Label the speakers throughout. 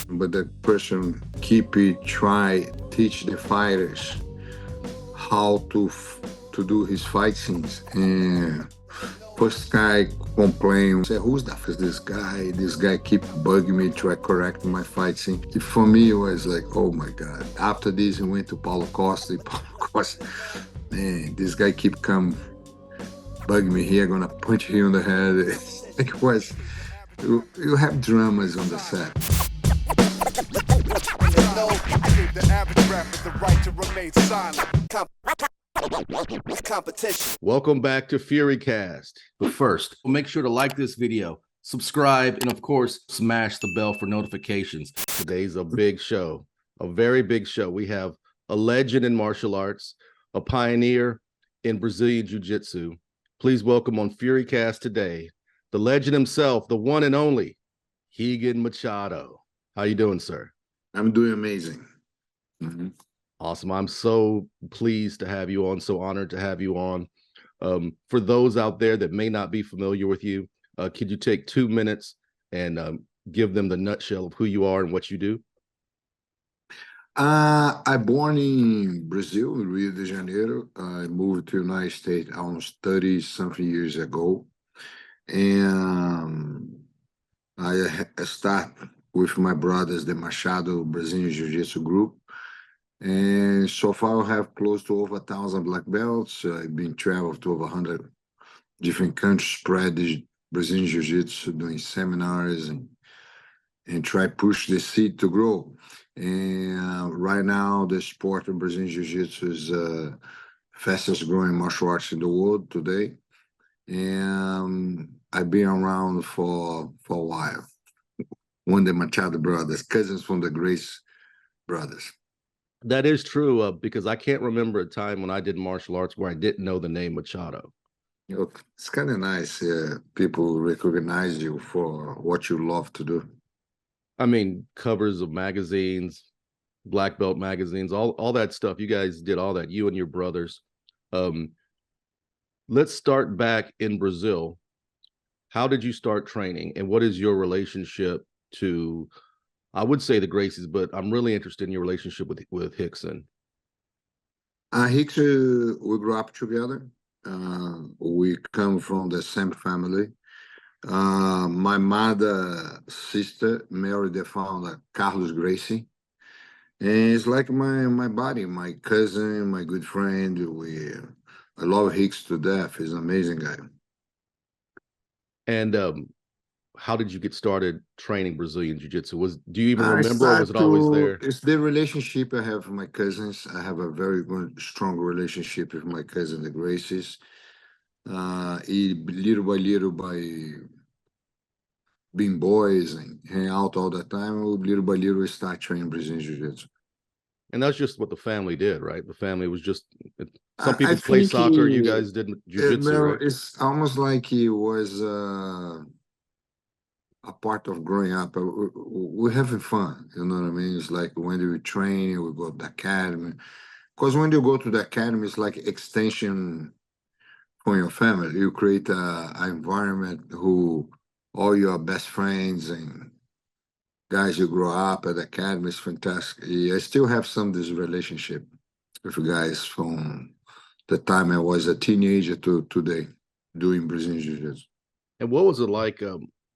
Speaker 1: but the person keep it, try, teach the fighters how to do his fight scenes. And first guy complained, say, who's that? This guy. This guy keep bugging me, try correct my fight scene. For me, it was like, oh my God. After this, he went to Paulo Costa. Paulo Costa, man, this guy keep come bugging me here, gonna punch you in the head. It was, you have dramas on the set.
Speaker 2: Welcome back to FURYCAST. But first, make sure to like this video, subscribe, and of course, smash the bell for notifications. Today's a big show, a very big show. We have a legend in martial arts, a pioneer in Brazilian Jiu-Jitsu. Please welcome on FURYCAST today, the legend himself, the one and only, Rigan Machado. How you doing, sir?
Speaker 1: I'm doing amazing.
Speaker 2: Awesome. I'm so pleased to have you on, so honored to have you on. For those out there that may not be familiar with you, could you take 2 minutes and give them the nutshell of who you are and what you do?
Speaker 1: I born in Brazil, in Rio de Janeiro. I moved to the United States almost 30-something years ago. And I start with my brothers, the Machado Brazilian Jiu-Jitsu group. And so far, I have close to over 1,000 black belts. I've been traveled to over 100 different countries, spread the Brazilian Jiu-Jitsu, doing seminars and try push the seed to grow. And right now, the sport of Brazilian Jiu-Jitsu is fastest growing martial arts in the world today. And I've been around for a while. One of the Machado brothers, cousins from the Grace brothers.
Speaker 2: That is true, because I can't remember a time when I did martial arts where I didn't know the name Machado.
Speaker 1: You know, it's kind of nice. People recognize you for what you love to do.
Speaker 2: I mean, covers of magazines, black belt magazines, all that stuff. You guys did all that, you and your brothers. Let's start back in Brazil. How did you start training, and what is your relationship to, I would say, the Gracies, but I'm really interested in your relationship with Rickson.
Speaker 1: Rickson, we grew up together. We come from the same family. My mother's sister married the founder, Carlos Gracie. And it's like my buddy, my cousin, my good friend. I love Hicks to death. He's an amazing guy.
Speaker 2: And how did you get started training Brazilian Jiu-Jitsu? Do you even remember, or was it always there?
Speaker 1: It's the relationship I have with my cousins. I have a very good, strong relationship with my cousin, the Gracies. Little by being boys and hang out all the time, little by little, we start training Brazilian Jiu-Jitsu.
Speaker 2: And that's just what the family did, right? The family was just, some people play soccer, you guys did Jiu-Jitsu, right?
Speaker 1: It's almost like he was a part of growing up. We're having fun, you know what I mean? It's like when we train, we go to the academy. Because when you go to the academy, it's like extension for your family. You create an environment who all your best friends and guys you grow up at the academy is fantastic. I still have some of this relationship with guys from the time I was a teenager to today doing Brazilian Jiu-Jitsu.
Speaker 2: And what was it like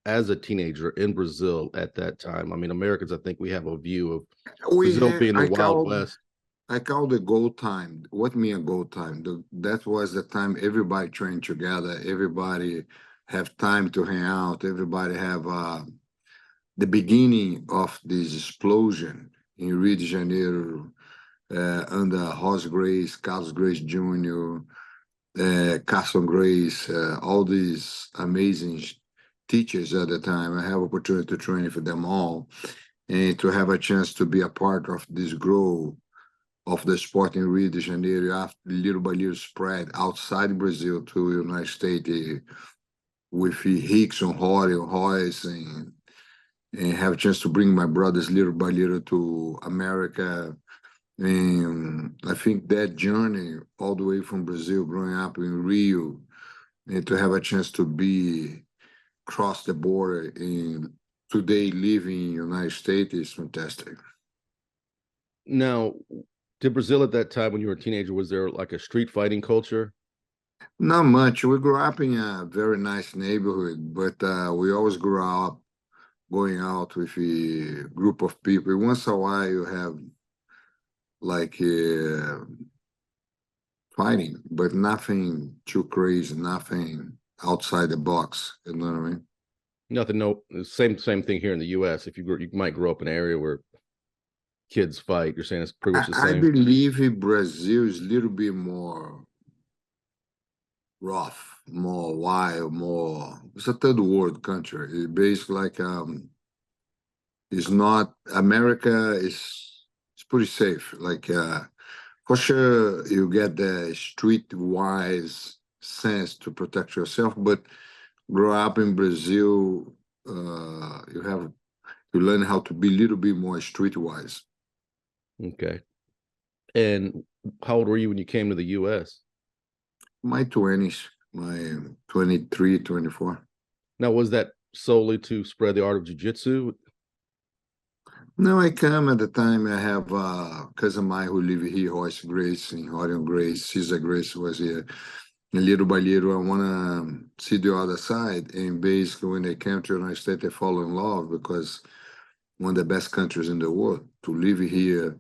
Speaker 2: as a teenager in Brazil at that time? I mean, Americans, I think we have a view of Brazil being the Wild West.
Speaker 1: I call the gold time. What mean a gold time? That was the time everybody trained together. Everybody have time to hang out. Everybody have the beginning of this explosion in Rio de Janeiro under Ross Grace, Carlos Grace Jr., Carson Grace, all these amazing teachers at the time. I have opportunity to train for them all and to have a chance to be a part of this growth of the sport in Rio de Janeiro, after little by little spread outside Brazil to the United States with Rickson, Royce, and have a chance to bring my brothers little by little to America. And I think that journey all the way from Brazil, growing up in Rio, and to have a chance to be cross the border in today living in United States is fantastic.
Speaker 2: Now, did Brazil at that time when you were a teenager, was there like a street fighting culture?
Speaker 1: Not much. We grew up in a very nice neighborhood, but we always grew up going out with a group of people. Once in a while, you have like fighting, but nothing too crazy, nothing outside the box. You know what I mean?
Speaker 2: Nothing, no, same thing here in the US. If you might grow up in an area where kids fight, you're saying it's pretty much the
Speaker 1: I
Speaker 2: same.
Speaker 1: believe Brazil is a little bit more rough, more wild, more. It's a third world country. It's basically like it's not America is it's pretty safe. Like for sure you get the streetwise sense to protect yourself, but grow up in Brazil, you have to learn how to be a little bit more streetwise.
Speaker 2: Okay. And how old were you when you came to the US?
Speaker 1: My 20s, my 23, 24.
Speaker 2: Now, was that solely to spread the art of jiu-jitsu?
Speaker 1: No, I come at the time. I have a cousin of mine who live here, Royce Grace, and Orion Grace, Caesar Grace was here. And little by little, I want to see the other side. And basically, when they came to the United States, they fall in love because one of the best countries in the world. To live here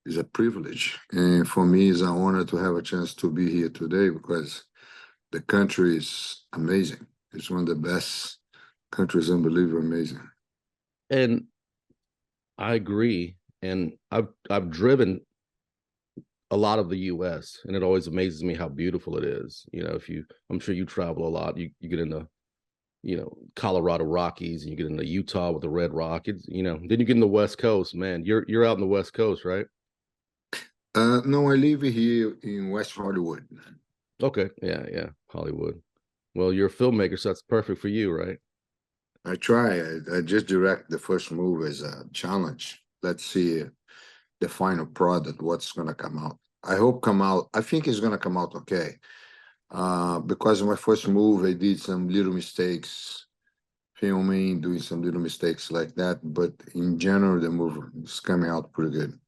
Speaker 1: is a privilege. And for me, it's an honor to have a chance to be here today because the country is amazing. It's one of the best countries, unbelievably amazing.
Speaker 2: And I agree. And I've driven a lot of the US, and it always amazes me how beautiful it is. You know, if you I'm sure you travel a lot, you get into, you know, Colorado Rockies, and you get into Utah with the Red Rock. It's, you know, then you get in the West Coast, man. You're out in the West Coast, right?
Speaker 1: No, I live here in West Hollywood.
Speaker 2: Okay. Yeah, yeah. Hollywood. Well, you're a filmmaker, so that's perfect for you, right?
Speaker 1: I try. I just direct the first move as a challenge. Let's see the final product, what's going to come out. I hope come out. I think it's going to come out okay. Because my first move, I did some little mistakes filming, doing some little mistakes like that. But in general, the move is coming out pretty good.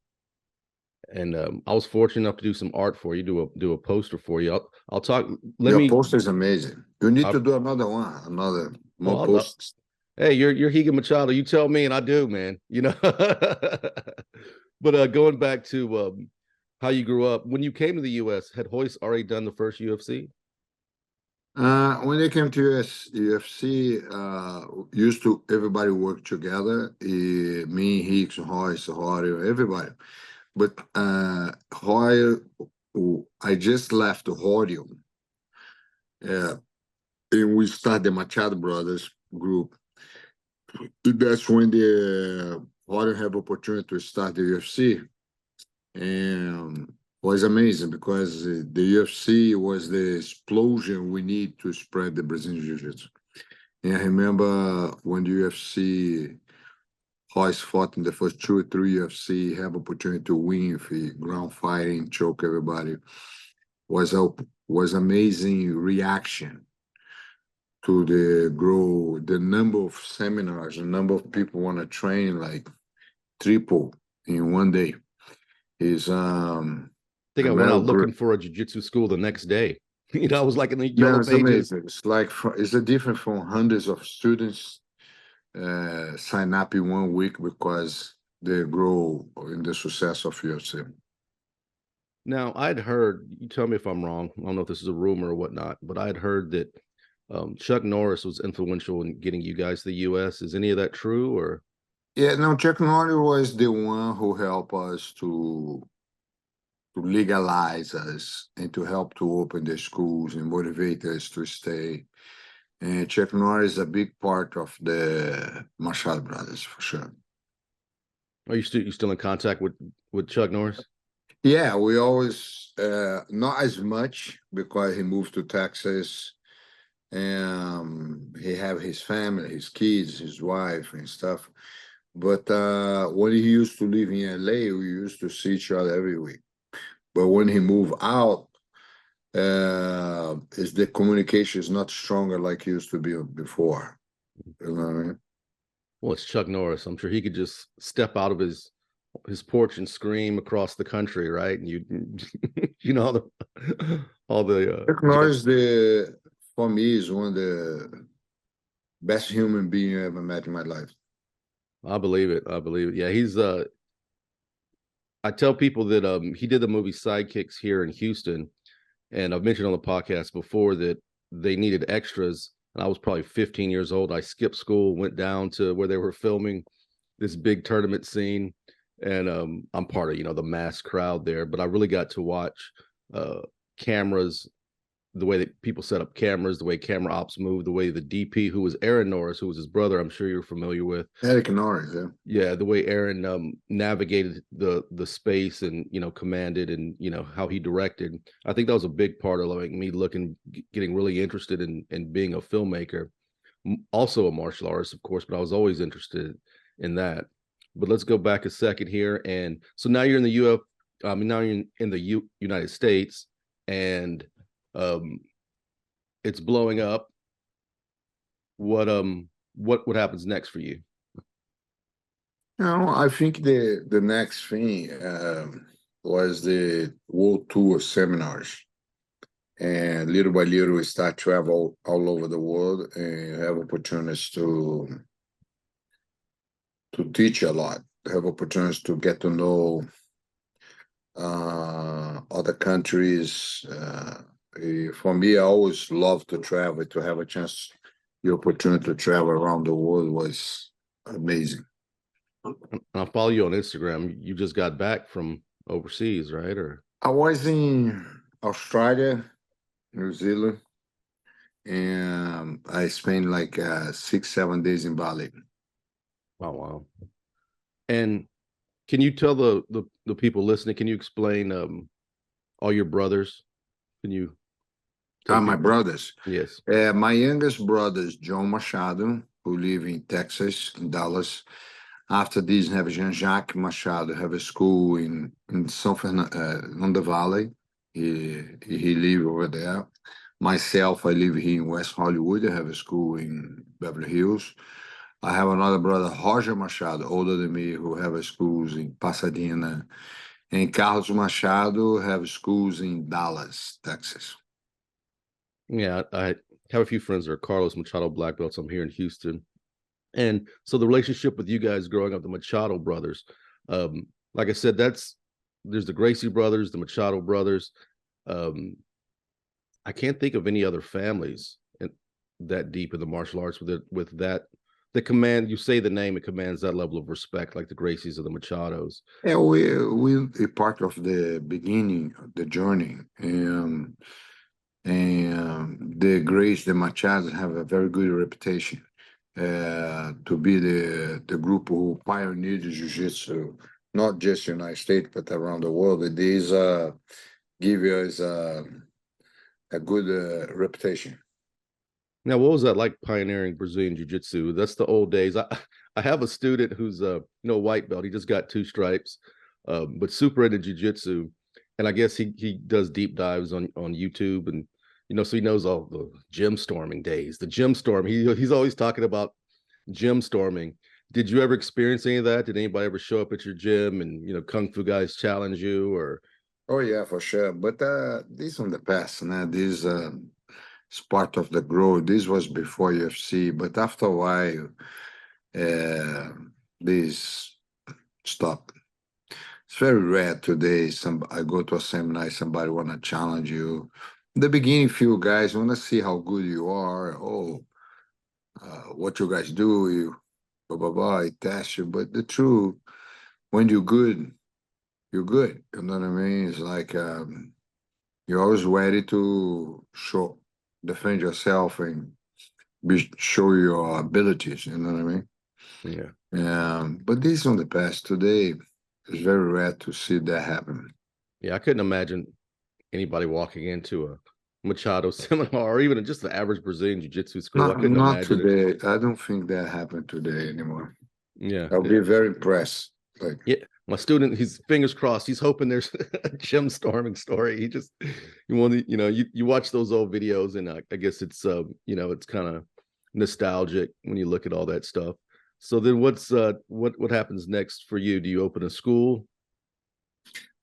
Speaker 2: And I was fortunate enough to do some art for you, do a poster for you. I'll talk. Let
Speaker 1: Your
Speaker 2: me.
Speaker 1: poster is amazing. You need
Speaker 2: I,
Speaker 1: to do another one, another
Speaker 2: oh,
Speaker 1: more posts.
Speaker 2: hey, you're Rigan Machado. You tell me, and I do, man. You know. But going back to how you grew up, when you came to the U.S., had Hoist already done the first UFC?
Speaker 1: When they came to UFC, used to everybody work together. Me, Hicks, Royce, Horio, everybody. But Roy, I just left Horio, and we started the Machado Brothers group. That's when the Horio have opportunity to start the UFC, and was amazing because the UFC was the explosion we need to spread the Brazilian Jiu-Jitsu. And I remember when the UFC Royce fought in the first 2 or 3 UFC, have opportunity to win if he ground fighting, choke everybody. Was amazing reaction to the number of seminars, the number of people want to train like triple in one day. Is
Speaker 2: I think
Speaker 1: a
Speaker 2: I went
Speaker 1: matter
Speaker 2: out
Speaker 1: of
Speaker 2: looking for a jiu-jitsu school the next day. You know, I was like in the
Speaker 1: no,
Speaker 2: yellow
Speaker 1: it's
Speaker 2: pages.
Speaker 1: amazing. It's like it's a different from hundreds of students sign up in 1 week because they grow in the success of UFC.
Speaker 2: Now, I'd heard, you tell me if I'm wrong. I don't know if this is a rumor or whatnot, but I'd heard that Chuck Norris was influential in getting you guys to the US. Is any of that true, or?
Speaker 1: Yeah, no, Chuck Norris was the one who helped us to legalize us and to help to open the schools and motivate us to stay. And Chuck Norris is a big part of the Machado brothers for sure.
Speaker 2: Are you still in contact with Chuck Norris?
Speaker 1: Yeah, we always not as much because he moved to Texas and he have his family, his kids, his wife and stuff. But when he used to live in LA, we used to see each other every week. But when he moved out, is the communication is not stronger like it used to be before. You know what I mean?
Speaker 2: Well, it's Chuck Norris. I'm sure he could just step out of his porch and scream across the country, right? And you you know all the
Speaker 1: Chuck Norris, for me, is one of the best human being I ever met in my life.
Speaker 2: I believe it. I believe it. Yeah, he's I tell people that he did the movie Sidekicks here in Houston, and I've mentioned on the podcast before that they needed extras. And I was probably 15 years old. I skipped school, went down to where they were filming this big tournament scene, and I'm part of the mass crowd there. But I really got to watch uh, cameras, the way that people set up cameras, the way camera ops move, the way the DP, who was Aaron Norris, who was his brother, I'm sure you're familiar with.
Speaker 1: Derrick Norris, yeah.
Speaker 2: Yeah, the way Aaron navigated the space and commanded, and how he directed. I think that was a big part of like me getting really interested in being a filmmaker. Also a martial artist, of course, but I was always interested in that. But let's go back a second here, and so now you're in the now you're in the United States, and um, it's blowing up. What happens next for you?
Speaker 1: I think the next thing was the world tour seminars, and little by little we start travel all over the world and have opportunities to teach a lot, have opportunities to get to know other countries. For me, I always love to travel. To have a chance, the opportunity to travel around the world was amazing.
Speaker 2: I'll follow you on Instagram. You just got back from overseas, right? Or
Speaker 1: I was in Australia, New Zealand, and I spent like 6, 7 days in Bali.
Speaker 2: oh wow. And can you tell the people listening? Can you explain all your brothers? Can you tell
Speaker 1: My
Speaker 2: people?
Speaker 1: brothers.
Speaker 2: Yes.
Speaker 1: My youngest brother is John Machado, who live in Texas, in Dallas. After this, have Jean-Jacques Machado, have a school in something on the valley. He live over there. Myself, I live here in West Hollywood. I have a school in Beverly Hills. I have another brother, Roger Machado, older than me, who have a schools in Pasadena. And Carlos Machado have schools in Dallas, Texas.
Speaker 2: Yeah, I have a few friends that are Carlos Machado black belts. I'm here in Houston. And so the relationship with you guys growing up, the Machado brothers, like I said, there's the Gracie brothers, the Machado brothers. Um, I can't think of any other families that deep in the martial arts with that the command. You say the name, it commands that level of respect, like the Gracies or the Machados.
Speaker 1: Yeah, we a part of the beginning, of the journey, and the Grace, the Machados have a very good reputation to be the group who pioneered the Jiu-Jitsu, not just United States but around the world. These give us a good reputation.
Speaker 2: Now, what was that like pioneering Brazilian Jiu-Jitsu? That's the old days. I have a student who's a white belt. He just got 2 stripes, but super into Jiu-Jitsu, and I guess he does deep dives on YouTube, and so he knows all the gym storming days. The gym storm. He's always talking about gym storming. Did you ever experience any of that? Did anybody ever show up at your gym and kung fu guys challenge you or?
Speaker 1: Oh yeah, for sure. But this on the past, now this is part of the growth. This was before UFC, but after a while, this stopped. It's very rare today. I go to a seminar, somebody want to challenge you. In the beginning, few guys want to see how good you are. Oh, what you guys do, you blah blah blah. I test you, but the truth, when you're good, you're good. You know what I mean? It's like you're always ready to defend yourself and show your abilities. You know what I mean?
Speaker 2: Yeah.
Speaker 1: But this is on the past. Today, it's very rare to see that happen.
Speaker 2: Yeah, I couldn't imagine anybody walking into a Machado seminar or even just the average Brazilian Jiu-Jitsu school. I couldn't
Speaker 1: Not
Speaker 2: imagine it.
Speaker 1: today. I don't think that happened today anymore.
Speaker 2: Yeah.
Speaker 1: I'll be very impressed. Like,
Speaker 2: Yeah. My student, he's fingers crossed. He's hoping there's a gym storming story. You want to, you watch those old videos, and I guess it's, it's kind of nostalgic when you look at all that stuff. So then what happens next for you? Do you open a school?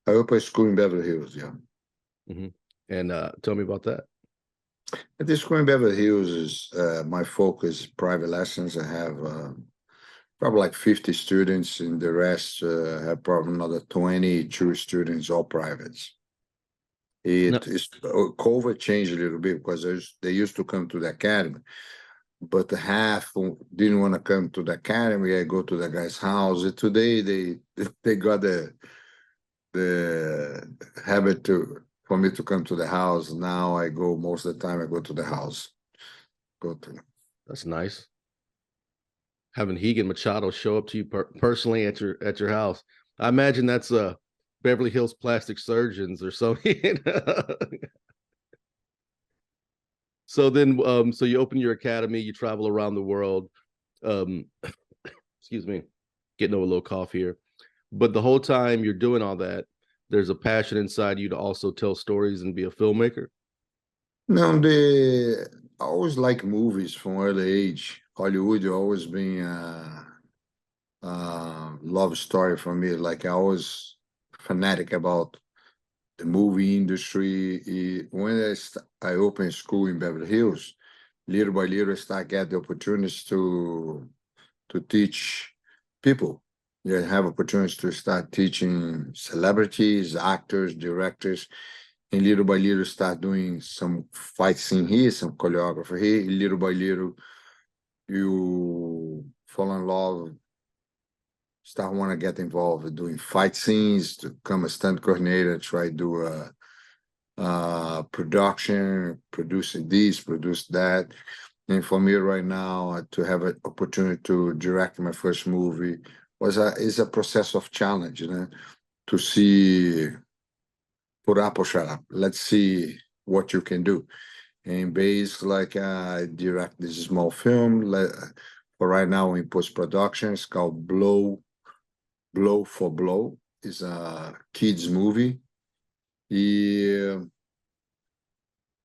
Speaker 1: I opened a school in Beverly Hills, yeah.
Speaker 2: Hmm. And tell me about that.
Speaker 1: At this school in Beverly Hills is my focus, private lessons. I have probably like 50 students, and the rest have probably another 22 students, all privates.
Speaker 2: No,
Speaker 1: It is COVID changed a little bit because they used to come to the academy, but the half didn't want to come to the academy. I go to the guy's house. And today they got the habit to for me to come to the house. Now I go most of the time. I go to the house. Go to.
Speaker 2: that's nice. Having Rigan Machado show up to you personally at your house. I imagine that's Beverly Hills plastic surgeons or something. So then, so you open your academy, you travel around the world. Um, excuse me, getting over a little cough here. But the whole time you're doing all that, there's a passion inside you to also tell stories and be a filmmaker.
Speaker 1: No, I always like movies from early age. Hollywood always been love story for me. Like I was fanatic about the movie industry. When I opened school in Beverly Hills, little by little, I start get the opportunities to teach people. You have opportunities to start teaching celebrities, actors, directors, and little by little start doing some fight scene here, some choreography here. Little by little, you fall in love, start want to get involved in doing fight scenes, to become a stunt coordinator, try to do production, producing this, produce that. And for me right now, to have an opportunity to direct my first movie is a process of challenge, to see, put up or shut up. Let's see what you can do. And based like I direct this small film for right now in post production. It's called Blow for Blow. It's a kids movie. Yeah,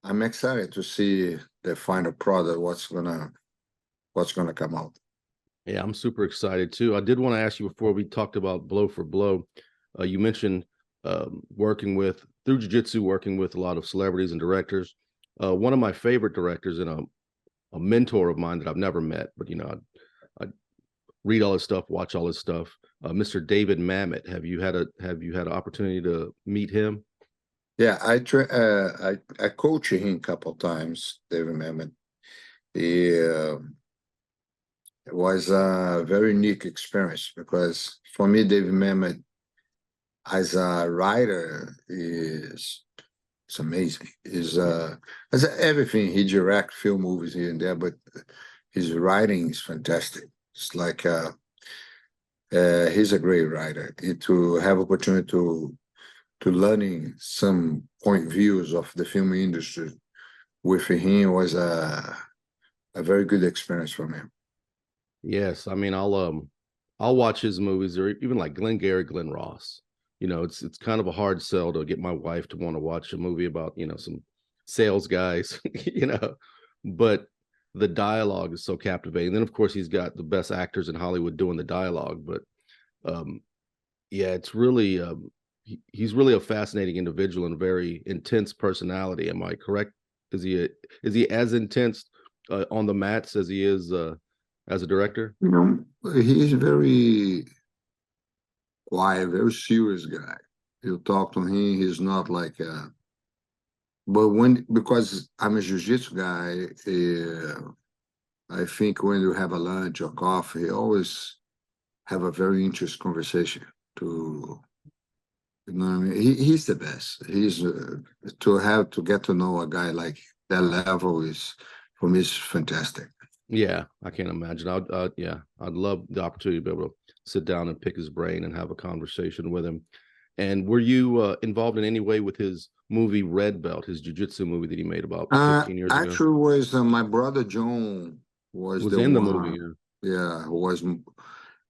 Speaker 1: I'm excited to see the final product. What's gonna come out.
Speaker 2: Yeah, I'm super excited too. I did want to ask you before we talked about Blow for Blow. You mentioned working with through jiu-jitsu, working with a lot of celebrities and directors. One of my favorite directors and a mentor of mine that I've never met, but I read all his stuff, watch all his stuff. Mr. David Mamet. Have you had an opportunity to meet him?
Speaker 1: Yeah, I coached him a couple times. David Mamet. It was a very unique experience because for me, David Mamet as a writer is it's amazing. Is as everything he direct film movies here and there, but his writing is fantastic. It's like he's a great writer. And to have opportunity to learning some point views of the film industry with him was a very good experience for me.
Speaker 2: Yes, I mean I'll watch his movies or even like Glenn Gary, Glenn Ross. It's kind of a hard sell to get my wife to want to watch a movie about, some sales guys, but the dialogue is so captivating. Then of course he's got the best actors in Hollywood doing the dialogue, but um yeah, it's really he's really a fascinating individual and a very intense personality. Am I correct? Is he as intense on the mats as he is as a director?
Speaker 1: He's very quiet, very serious guy. You talk to him, he's not like but because I'm a jiu-jitsu guy, I think when you have a lunch or coffee, always have a very interesting conversation to, what I mean? He's the best. He's to get to know a guy like that level is, for me, is fantastic.
Speaker 2: Yeah, I can't imagine. Yeah, I'd love the opportunity to be able to sit down and pick his brain and have a conversation with him. And were you involved in any way with his movie Red Belt, his jiu-jitsu movie that he made about 15 years ago?
Speaker 1: Actually, was my brother John was
Speaker 2: Was
Speaker 1: the
Speaker 2: in the movie.
Speaker 1: one. Yeah, who was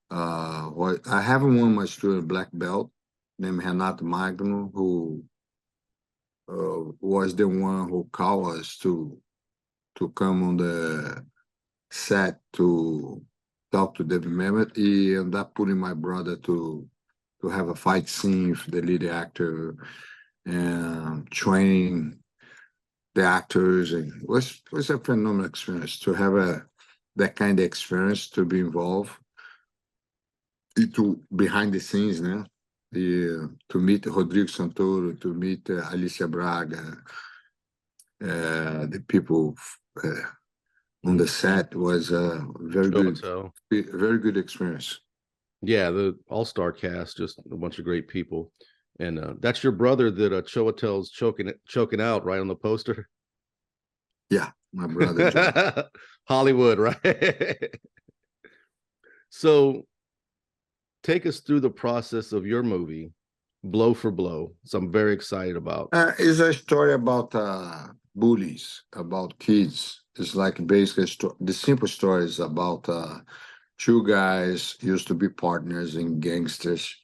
Speaker 1: what I haven't won my student black belt named Renato Magno, who was the one who called us to come on the set to talked to David Mamet. He ended up putting my brother to have a fight scene with the lead actor and training the actors, and was a phenomenal experience to have that kind of experience, to be involved into behind the scenes, né? To meet Rodrigo Santoro, to meet Alicia Braga, the people on the set, was a very good experience.
Speaker 2: Yeah, the all-star cast, just a bunch of great people. And that's your brother that Chiwetel's choking out right on the poster.
Speaker 1: Yeah, my brother John.
Speaker 2: Hollywood, right? So take us through the process of your movie, Blow for Blow. So I'm very excited about.
Speaker 1: It's a story about bullies, about kids. It's like basically the simple story is about two guys used to be partners in gangsters,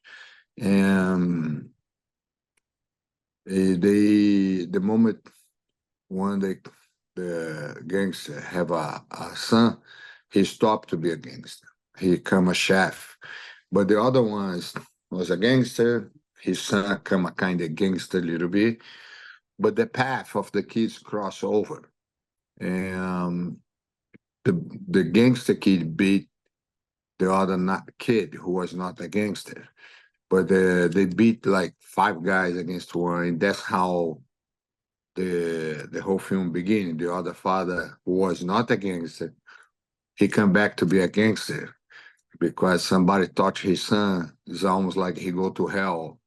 Speaker 1: and the moment one day the gangster have a son, he stopped to be a gangster. He become a chef. But the other one was a gangster. His son become a kind of gangster a little bit. But the path of the kids cross over. And the gangster kid beat the other not kid who was not a gangster. But they beat like five guys against one. And that's how the whole film begins. The other father, who was not a gangster, he come back to be a gangster because somebody touched his son. It's almost like he go to hell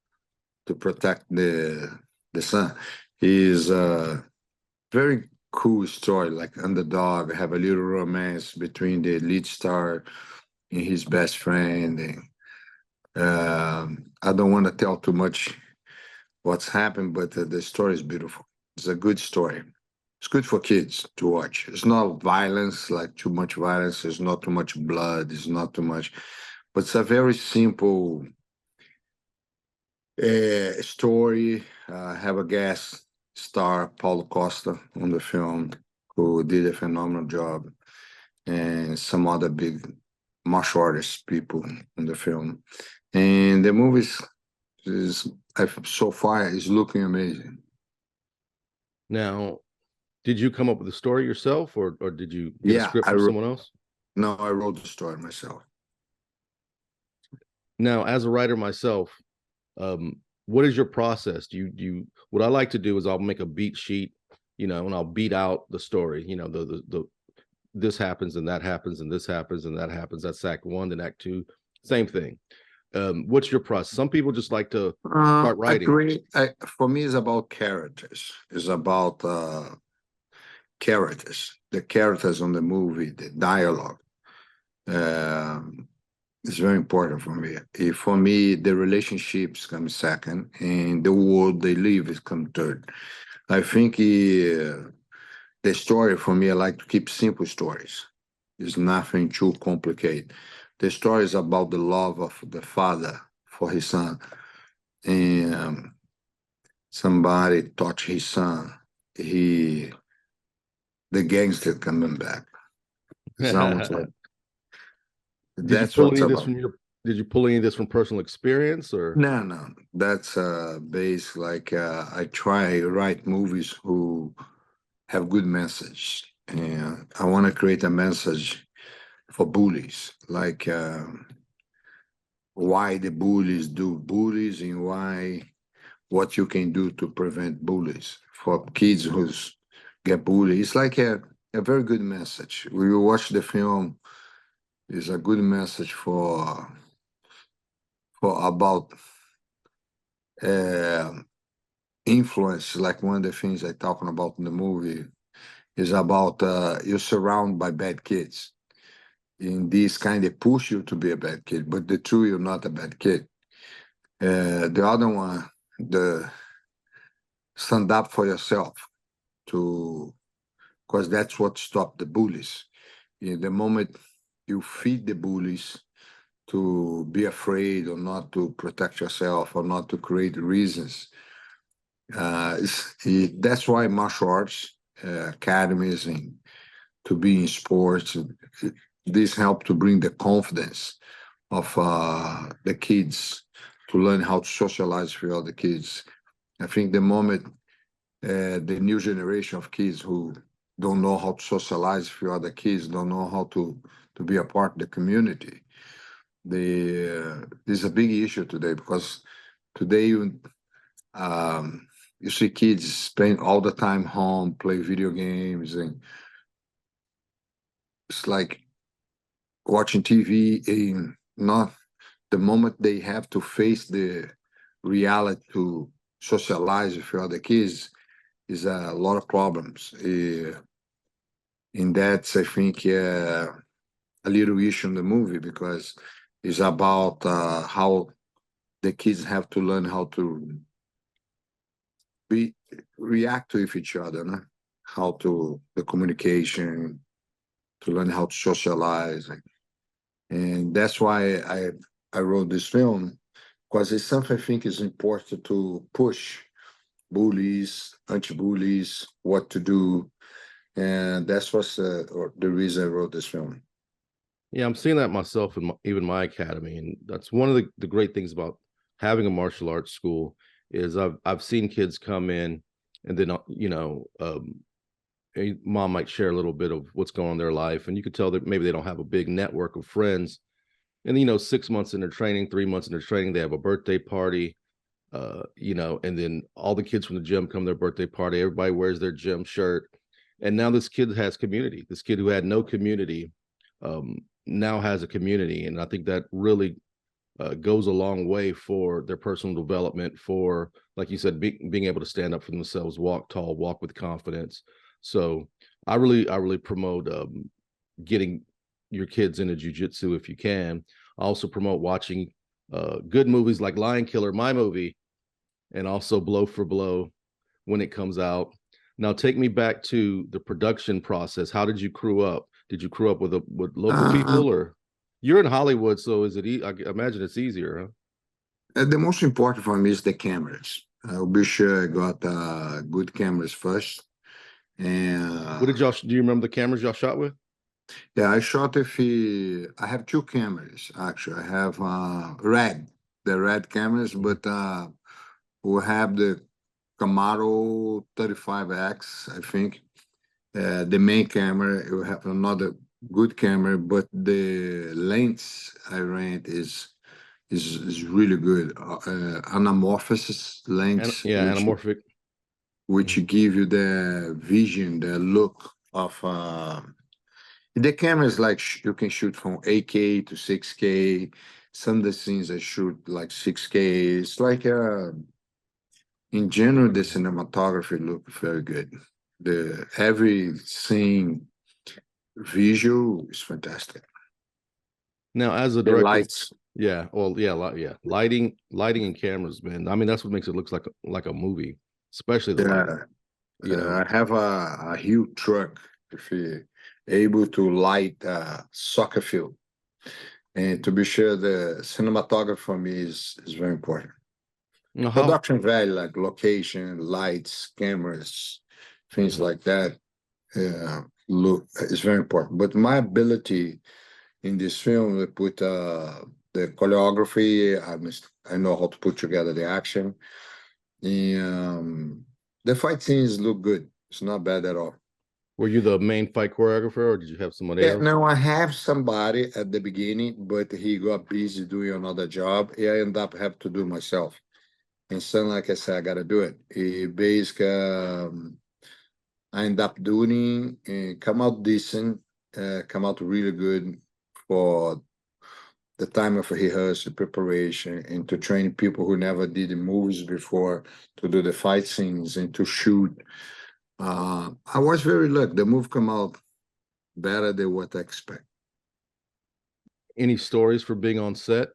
Speaker 1: to protect the son. He's a very cool story, like underdog, have a little romance between the lead star and his best friend. And I don't want to tell too much what's happened, but the story is beautiful. It's a good story. It's good for kids to watch. It's not violence, like too much violence. It's not too much blood. It's not too much, but it's a very simple story. Have a guest star, Paulo Costa, on the film, who did a phenomenal job, and some other big martial artist people in the film. And the movie so far is looking amazing.
Speaker 2: Now, did you come up with the story yourself, or did you get a script from someone else?
Speaker 1: No, I wrote the story myself.
Speaker 2: Now, as a writer myself, what is your process? Do you what I like to do is I'll make a beat sheet, and I'll beat out the story. The this happens and that happens and this happens and that happens. That's act one, then act two, same thing. What's your process? Some people just like to start writing.
Speaker 1: For me, it's about characters. It's about characters. The characters on the movie, the dialogue. It's very important for me. For me, the relationships come second, and the world they live is come third. I think the story for me, I like to keep simple stories. It's nothing too complicated. The story is about the love of the father for his son, and somebody touched his son. The gangster coming back. It's almost like that's what's about.
Speaker 2: Did you pull any of this from personal experience, or
Speaker 1: no? That's based like I try to write movies who have good message, and I want to create a message for bullies, like why the bullies do bullies and what you can do to prevent bullies for kids who's get bullied. It's like a very good message. We watch the film. It's a good message for about influence. Like one of the things I talking about in the movie is about you're surrounded by bad kids. In this kind of push you to be a bad kid, but the truth you're not a bad kid. The other one, the stand up for yourself, because that's what stopped the bullies. In the moment you feed the bullies to be afraid or not to protect yourself or not to create reasons, that's why martial arts academies and to be in sports, this helped to bring the confidence of the kids to learn how to socialize with other kids. I think the moment the new generation of kids who don't know how to socialize with other kids, don't know how to be a part of the community, this is a big issue today, because today you see kids spend all the time home, play video games, and it's like watching TV, and not the moment they have to face the reality to socialize with other kids is a lot of problems. And that's, I think, a little issue in the movie, because it's about how the kids have to learn how to be react with each other, no? How to the communication, to learn how to socialize, and that's why I wrote this film, because it's something I think is important to push bullies, anti-bullies, what to do, and that's what's or the reason I wrote this film.
Speaker 2: Yeah, I'm seeing that myself in even my academy, and that's one of the great things about having a martial arts school is I've seen kids come in, and then a mom might share a little bit of what's going on in their life, and you could tell that maybe they don't have a big network of friends, and 6 months in their training, 3 months in their training, they have a birthday party, and then all the kids from the gym come to their birthday party, everybody wears their gym shirt, and now this kid has community. This kid who had no community now has a community, and I think that really goes a long way for their personal development, for, like you said, being able to stand up for themselves, walk tall, walk with confidence. So I really promote getting your kids into jiu-jitsu if you can. I also promote watching good movies like Lion Killer, my movie, and also Blow for Blow when it comes out. Now take me back to the production process. How did you crew up? Did you crew up with local people, or you're in Hollywood, so is it? I imagine it's easier, huh?
Speaker 1: The most important for me is the cameras. I'll be sure I got good cameras first. And
Speaker 2: What did y'all? Do you remember the cameras y'all shot with?
Speaker 1: yeah, I shot with I have two cameras actually. I have the red cameras, but we have the Camaro 35X, I think. The main camera, you have another good camera, but the lens I rent is really good. Anamorphosis
Speaker 2: And
Speaker 1: lens,
Speaker 2: yeah, anamorphic.
Speaker 1: which give you the vision, the look of the camera is like you can shoot from 8K to 6K. Some of the scenes I shoot like 6K. It's like in general, the cinematography look very good. The every scene visual is fantastic.
Speaker 2: Now, as a
Speaker 1: The
Speaker 2: director,
Speaker 1: lights.
Speaker 2: yeah, well, yeah, lighting and cameras, man. I mean, that's what makes it looks like a movie, especially the lighting.
Speaker 1: I have a huge truck if you able to light soccer field. And to be sure, the cinematography for me is very important.
Speaker 2: How
Speaker 1: Production value, like location, lights, cameras, things like that, look is very important. But my ability in this film, we put the choreography. I know how to put together the action. The fight scenes look good. It's not bad at all.
Speaker 2: were you the main fight choreographer, or did you have somebody
Speaker 1: Yeah,
Speaker 2: else?
Speaker 1: no, I have somebody at the beginning, but he got busy doing another job. I end up have to do myself. And so, like I said, I got to do it. Basically, I end up doing and come out decent, come out really good for the time of rehearsal, preparation, and to train people who never did the movies before to do the fight scenes and to shoot. I was very lucky. The movie come out better than what I expect.
Speaker 2: Any stories for being on set?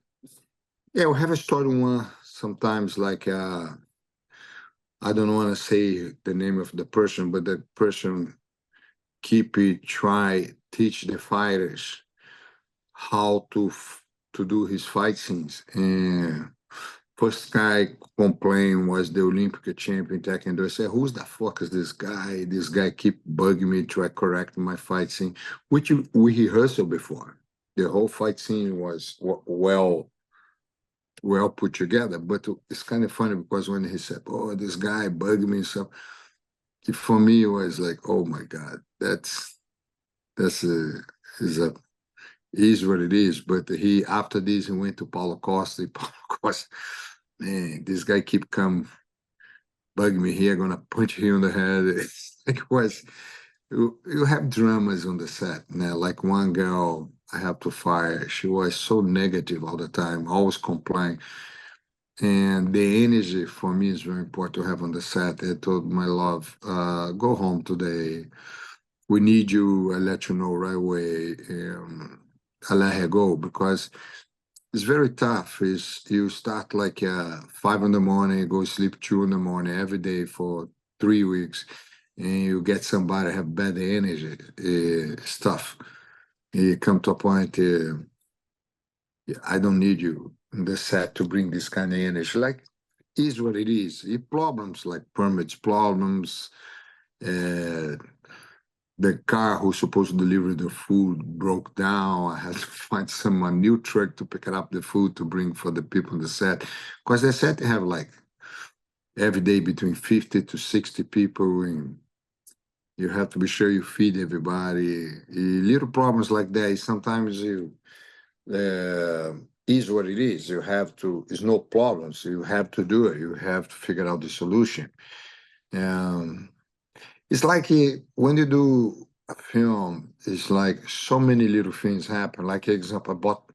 Speaker 1: Yeah, we have a story one sometimes like I don't want to say the name of the person, but the person keep it try teach the fighters how to do his fight scenes, and First guy complained was the Olympic champion Taekwondo. I said, "Who's the fuck is this guy? This guy keep bugging me to correct my fight scene, which we rehearsed before. The whole fight scene was well put together. But it's kind of funny because when he said, "Oh, this guy bugging me," so for me it was like, "Oh my God, that's a is a is what it is." But he after this he went to Paulo Costa. Paulo Costa, man, this guy keep come bugging me here, gonna punch you in the head. It's like it was you have dramas on the set. Now, like one girl I have to fire, she was so negative all the time, always complaining. And the energy for me is very important to have on the set. I told my love, go home today. We need you. I let you know right away. I let her go because it's very tough. Is you start like 5 in the morning, go sleep 2 in the morning every day for 3 weeks, and you get somebody have bad energy. It's tough. You come to a point. I don't need you in the set to bring this kind of energy. Like, is what it is. Problems like permits, problems. Uh, the car who's supposed to deliver the food broke down. I had to find a new truck to pick up the food to bring for the people on the set. Because the set have like every day between 50 to 60 people, and you have to be sure you feed everybody. Little problems like that. Sometimes you is what it is. You have to, it's no problems. You have to do it. You have to figure out the solution. Um, it's like when you do a film, it's like so many little things happen. Like, example, I bought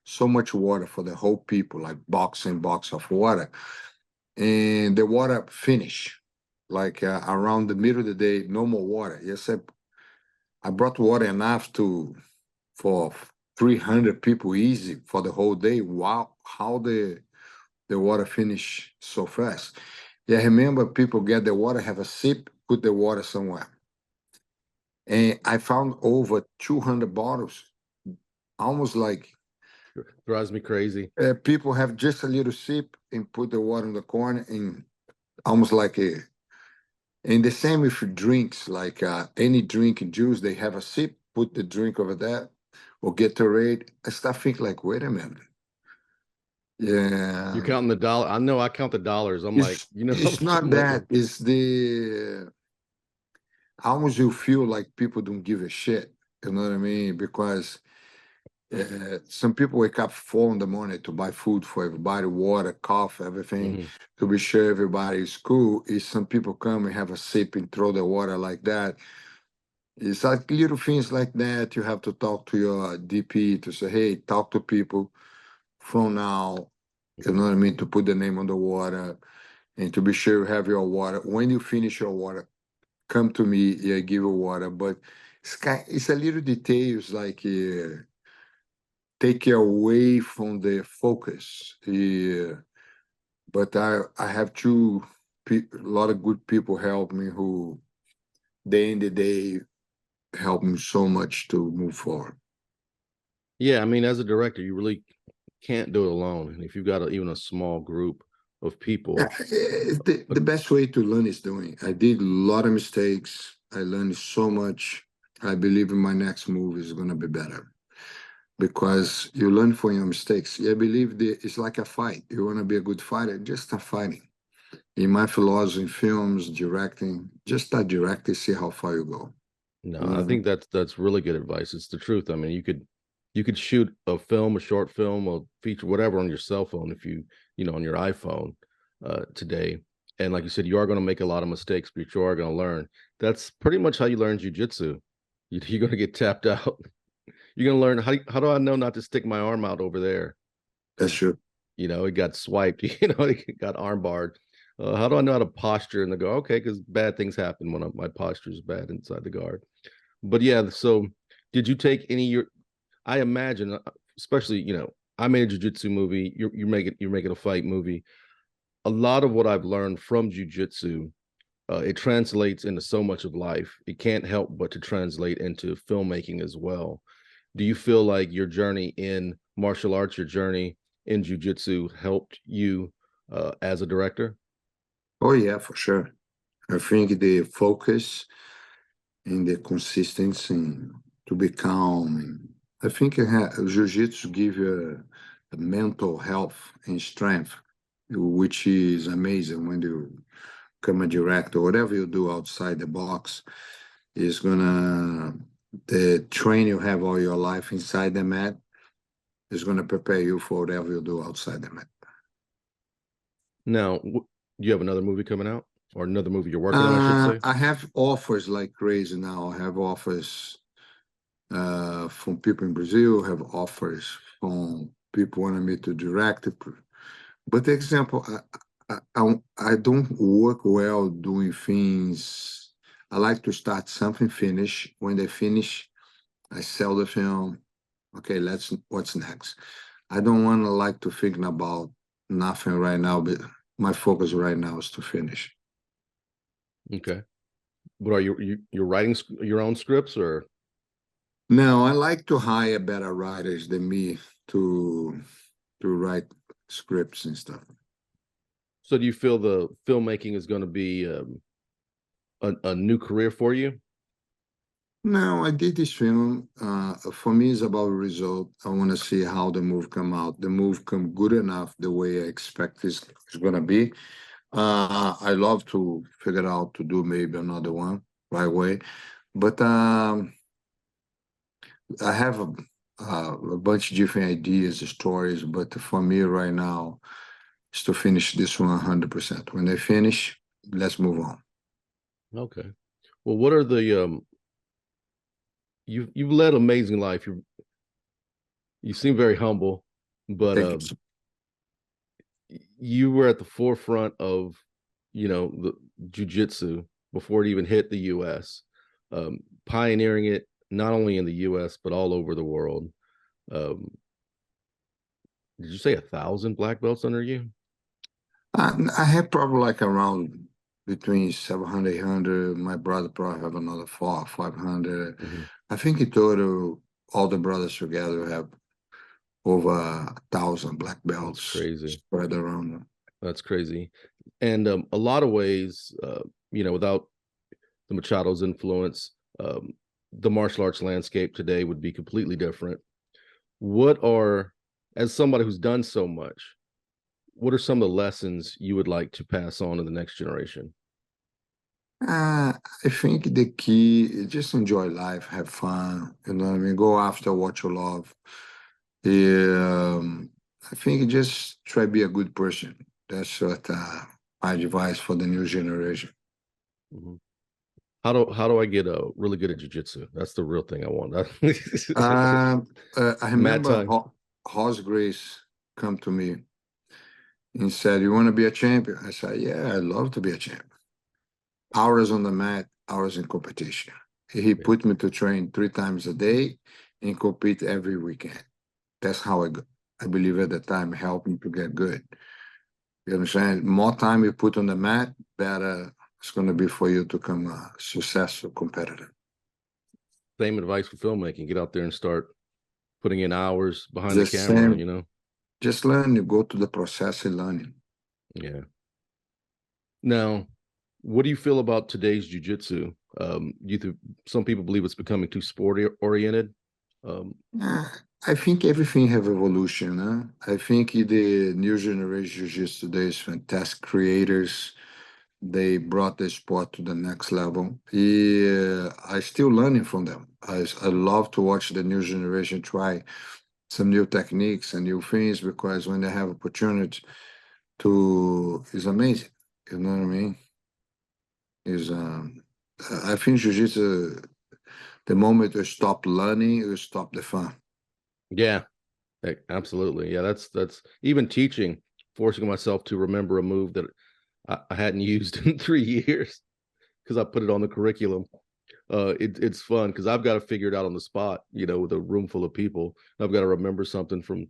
Speaker 1: so much water for the whole people, like box and box of water. And the water finish, like around the middle of the day, no more water. Yes, I brought water enough for 300 people easy for the whole day. Wow, how the water finish so fast. Yeah, remember people get the water, have a sip, put the water somewhere. And I found over 200 bottles, almost like
Speaker 2: Drives me crazy.
Speaker 1: people have just a little sip and put the water in the corner, and almost like and the same with drinks, like any drink and juice, they have a sip, put the drink over there, or Gatorade. I start thinking like, wait a minute.
Speaker 2: You're
Speaker 1: Yeah,
Speaker 2: counting the dollar. I know I count the dollars. I'm like,
Speaker 1: it's not
Speaker 2: I'm like,
Speaker 1: that. It's the almost you feel like people don't give a shit. You know what I mean? Because some people wake up 4 in the morning to buy food for everybody, water, coffee, everything,
Speaker 2: mhm.
Speaker 1: to be sure everybody is cool. Is some people come and have a sip and throw the water like that. It's like little things like that. You have to talk to your DP to say, hey, talk to people from now. You know what I mean? To put the name on the water and to be sure you have your water. When you finish your water, come to me. Yeah, give you water. But it's a little details like take you away from the focus. But I have a lot of good people help me who day in the day help me so much to move forward.
Speaker 2: Yeah, I mean, as a director, you really can't do it alone. And if you've got even a small group of
Speaker 1: Yeah,
Speaker 2: people,
Speaker 1: the best way to learn is doing. I did a lot of mistakes. I learned so much. I believe in my next move is going to be better because you learn from your mistakes. I believe it's like a fight. You want to be a good fighter, just start fighting. In my philosophy, in films, directing, just start directing, see how far you go.
Speaker 2: no,
Speaker 1: You know what
Speaker 2: I
Speaker 1: I mean?
Speaker 2: think that's really good advice. It's the truth. I mean, you could shoot a film, a short film, a feature, whatever on your cell phone if on your iPhone today. And like you said, you are going to make a lot of mistakes, but you are going to learn. That's pretty much how you learn jujitsu. You're going to get tapped out. You're going to learn how do I know not to stick my arm out over there
Speaker 1: That's
Speaker 2: because
Speaker 1: true.
Speaker 2: it got swiped. It got arm barred. How do I know how to posture and to go? Okay, because bad things happen when my posture is bad inside the guard. But yeah, so did you take any your I imagine especially, I made a jiu-jitsu movie, you're making a fight movie. A lot of what I've learned from jiu-jitsu, it translates into so much of life. It can't help but to translate into filmmaking as well. Do you feel like your journey in martial arts, your journey in jiu-jitsu helped you as a director?
Speaker 1: Oh yeah, for sure. I think the focus and the consistency to be calm. And I think Jiu-Jitsu give you a mental health and strength, which is amazing when you become a director. Whatever you do outside the box is gonna the train you have all your life inside the mat is gonna prepare you for whatever you do outside the mat.
Speaker 2: Now, do you have another movie coming out, or another movie you're working on, I should say?
Speaker 1: I have offers like crazy now. I have offers from people in Brazil, have offers from people wanting me to direct it. But the example, I don't work well doing things. I like to start something, finish. When they finish, I sell the film. Okay, what's next? I don't want to like to think about nothing right now, but my focus right now is to finish.
Speaker 2: Okay. What are you're writing your own scripts, or?
Speaker 1: No, I like to hire better writers than me to write scripts and stuff.
Speaker 2: So do you feel the filmmaking is going to be a new career for you?
Speaker 1: No, I did this film. For me, it's about result. I want to see how the move come out. The move come good enough the way I expect it's gonna be. I love to figure out to do maybe another one right away, but I have a bunch of different ideas, stories. But for me right now, is to finish this one 100%. When I finish, let's move on.
Speaker 2: Okay. Well, what are the you've led an amazing life. You seem very humble, but
Speaker 1: Thank you.
Speaker 2: you were at the forefront of, the jiu-jitsu before it even hit the US, pioneering it not only in the US but all over the world. Um, did you say 1,000 black belts under you?
Speaker 1: I have probably like around between 700, 800. My brother probably have another 500.
Speaker 2: Mm-hmm.
Speaker 1: I think in total, all the brothers together have over 1,000 black
Speaker 2: That's
Speaker 1: belts
Speaker 2: crazy.
Speaker 1: spread around them.
Speaker 2: That's crazy. And a lot of ways, without the Machado's influence, the martial arts landscape today would be completely different. What are, as somebody who's done so much, what are some of the lessons you would like to pass on to the next generation?
Speaker 1: I think the key is just enjoy life, have fun. You know what I mean? Go after what you love. I think just try to be a good person. That's what my advice for the new generation.
Speaker 2: Mm-hmm. How do I get really good at jiu-jitsu? That's the real thing I want.
Speaker 1: I
Speaker 2: Mat
Speaker 1: remember
Speaker 2: time.
Speaker 1: Horse Grace come to me and said, "You want to be a champion?" I said, "Yeah, I'd love to be a champion. Hours on the mat, hours in competition." He
Speaker 2: Yeah.
Speaker 1: put me to train 3 times a day and compete every weekend. That's how I believe at the time helped me to get good. You understand? More time you put on the mat, better it's going to be for you to become a successful competitor.
Speaker 2: Same advice for filmmaking. Get out there and start putting in hours behind the
Speaker 1: The
Speaker 2: camera,
Speaker 1: same,
Speaker 2: you know?
Speaker 1: just learn, you go to the process and learning.
Speaker 2: Yeah. Now, what do you feel about today's jiu-jitsu? Some people believe it's becoming too sport oriented. Um,
Speaker 1: Uh, I think everything have evolution. Huh? I think the new generation just today is fantastic creators. They brought the sport to the next level. Yeah, I still learning from them. I love to watch the new generation try some new techniques and new things because when they have opportunity to, it's amazing. You know what I mean? Is I think jiu-jitsu, the moment you stop learning, you stop the fun.
Speaker 2: yeah, absolutely. Yeah, that's even teaching, forcing myself to remember a move that I hadn't used in 3 years because I put it on the curriculum. It's fun because I've got to figure it out on the spot, with a room full of people. I've got to remember something from,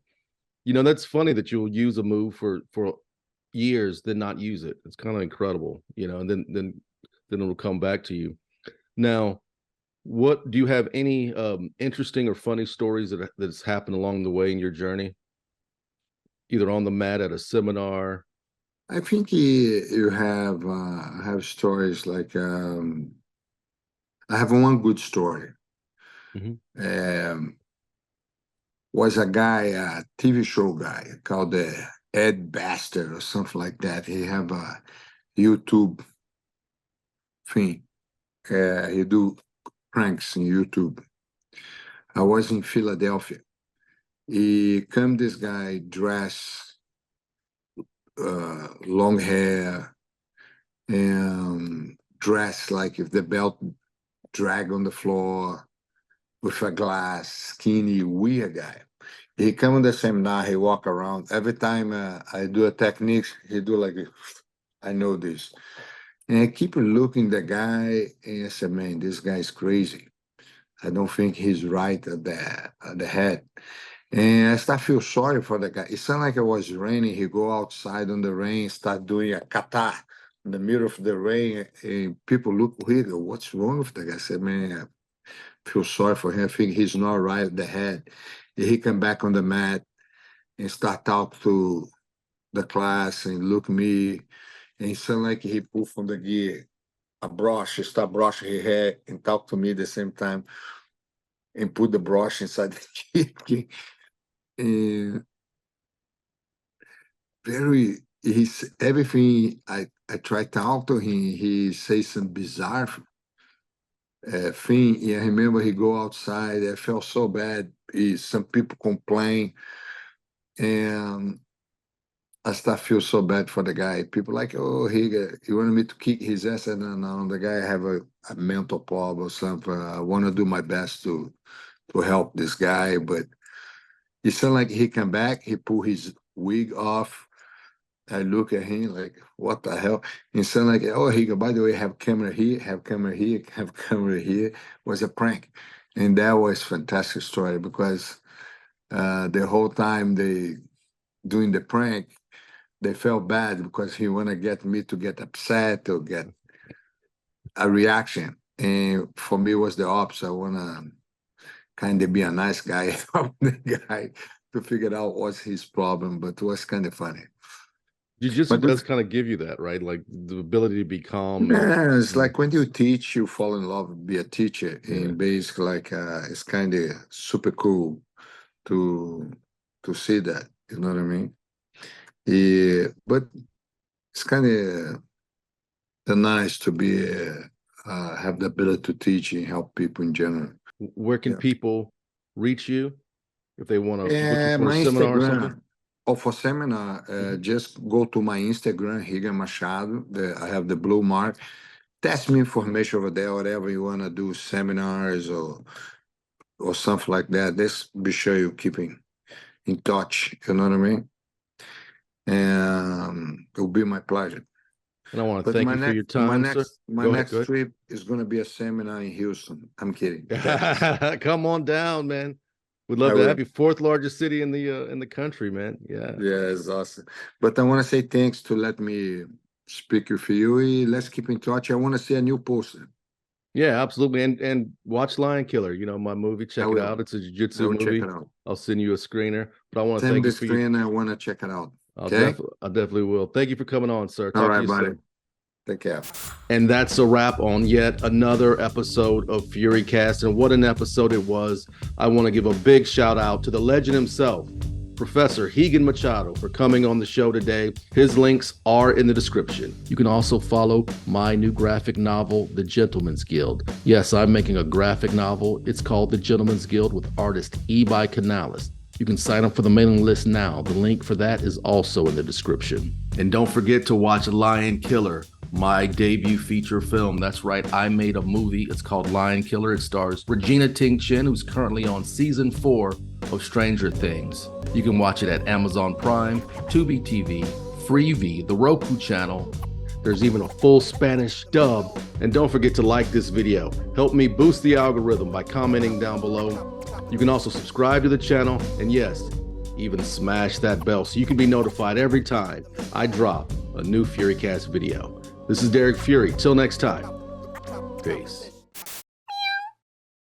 Speaker 2: that's funny that you'll use a move for years, then not use it. It's kind of incredible, and then it'll come back to you. Now, what do you have any interesting or funny stories that's happened along the way in your journey, either on the mat, at a seminar,
Speaker 1: I think you have stories like I have one good story.
Speaker 2: Mhm.
Speaker 1: Um, was a guy, a TV show guy called Ed Bastard or something like that. He have a YouTube thing. He do pranks in YouTube. I was in Philadelphia. He come this guy dress, long hair, and dress like if the belt drag on the floor with a glass, skinny, weird guy. He come on the seminar, he walk around. Every time I do a technique, he do like, I know this. And I keep looking the guy and I said, man, this guy is crazy. I don't think he's right at the head. And I start feel sorry for the guy. It sounded like it was raining. He go outside on the rain, start doing a kata in the middle of the rain, and people look weird. What's wrong with the guy? I said, man, I feel sorry for him. I think he's not right at the head. And he come back on the mat and start talk to the class and look me. And it sounded like he pulled from the gear a brush, he start brushing his hair and talk to me at the same time and put the brush inside the key. And very he's everything I try to talk to him, he says some bizarre thing. Yeah, I remember he go outside. I felt so bad. Some people complain, and I start feel so bad for the guy. People like, oh, he wanted me to kick his ass, and no, the guy have a mental problem or something. I want to do my best to help this guy, but it sounded like he come back. He pull his wig off. I look at him like, what the hell? It sounded like, oh, he go, by the way, have camera here, have camera here, have camera here. Was a prank. And that was fantastic story because the whole time they doing the prank, they felt bad because he want to get me to get upset or get a reaction. And for me, it was the opposite. I want to kind of be a nice guy, help the guy to figure out what's his problem, but it was kind of funny.
Speaker 2: Jiu-jitsu
Speaker 1: But
Speaker 2: does kind of give you that, right? Like the ability to be calm and
Speaker 1: yeah, it's like when you teach, you fall in love, be a teacher,
Speaker 2: yeah.
Speaker 1: and basically, like it's kind of super cool to to see that. You know what I mean? Yeah, but it's kind of nice to be have the ability to teach and help people in general.
Speaker 2: Where can
Speaker 1: Yeah.
Speaker 2: people reach you if they want to book you
Speaker 1: Yeah,
Speaker 2: for a
Speaker 1: my
Speaker 2: seminar or something?
Speaker 1: Instagram. Or for seminar,
Speaker 2: Mhm.
Speaker 1: just go to my Instagram, Rigan Machado. I have the blue mark. Test me information over there, whatever you want to do, seminars or something like that. Just be sure you keeping in touch. You know what I mean? And it will be my pleasure.
Speaker 2: And I want to
Speaker 1: But
Speaker 2: thank you for your time, sir.
Speaker 1: my
Speaker 2: Go ahead, go
Speaker 1: next
Speaker 2: ahead.
Speaker 1: trip is going to be a seminar in Houston. I'm kidding, Texas.
Speaker 2: Come on down, man. We'd love
Speaker 1: I
Speaker 2: to
Speaker 1: will.
Speaker 2: have you. Fourth largest city in the country, man. Yeah.
Speaker 1: Yeah, it's awesome. But I want to say thanks to let me speak with you. Let's keep in touch. I want to see a new poster.
Speaker 2: Yeah, absolutely. And watch Lion Killer, my movie.
Speaker 1: I
Speaker 2: Check it
Speaker 1: will.
Speaker 2: out. It's a
Speaker 1: I
Speaker 2: jiu-jitsu
Speaker 1: will check it
Speaker 2: movie.
Speaker 1: out.
Speaker 2: I'll send you a screener. But I want to
Speaker 1: Send me
Speaker 2: thank
Speaker 1: the
Speaker 2: you for your
Speaker 1: screen. I want to check it out.
Speaker 2: I'll
Speaker 1: Okay.
Speaker 2: definitely I definitely will. Thank you for coming on, sir.
Speaker 1: All
Speaker 2: Talk to
Speaker 1: right,
Speaker 2: you
Speaker 1: buddy.
Speaker 2: soon.
Speaker 1: Take care.
Speaker 2: And that's a wrap on yet another episode of FURYCAST. And what an episode it was. I want to give a big shout out to the legend himself, Professor Rigan Machado, for coming on the show today. His links are in the description. You can also follow my new graphic novel, The Gentleman's Guild. Yes, I'm making a graphic novel. It's called The Gentleman's Guild with artist Ebi Canales. You can sign up for the mailing list now. The link for that is also in the description. And don't forget to watch Lion Killer, my debut feature film. That's right, I made a movie. It's called Lion Killer. It stars Regina Ting-Chen, who's currently on season 4 of Stranger Things. You can watch it at Amazon Prime, Tubi TV, Freevee, the Roku channel. There's even a full Spanish dub. And don't forget to like this video. Help me boost the algorithm by commenting down below. You can also subscribe to the channel, and yes, even smash that bell so you can be notified every time I drop a new FURYCAST video. This is Derrick Fury. Till next time, peace.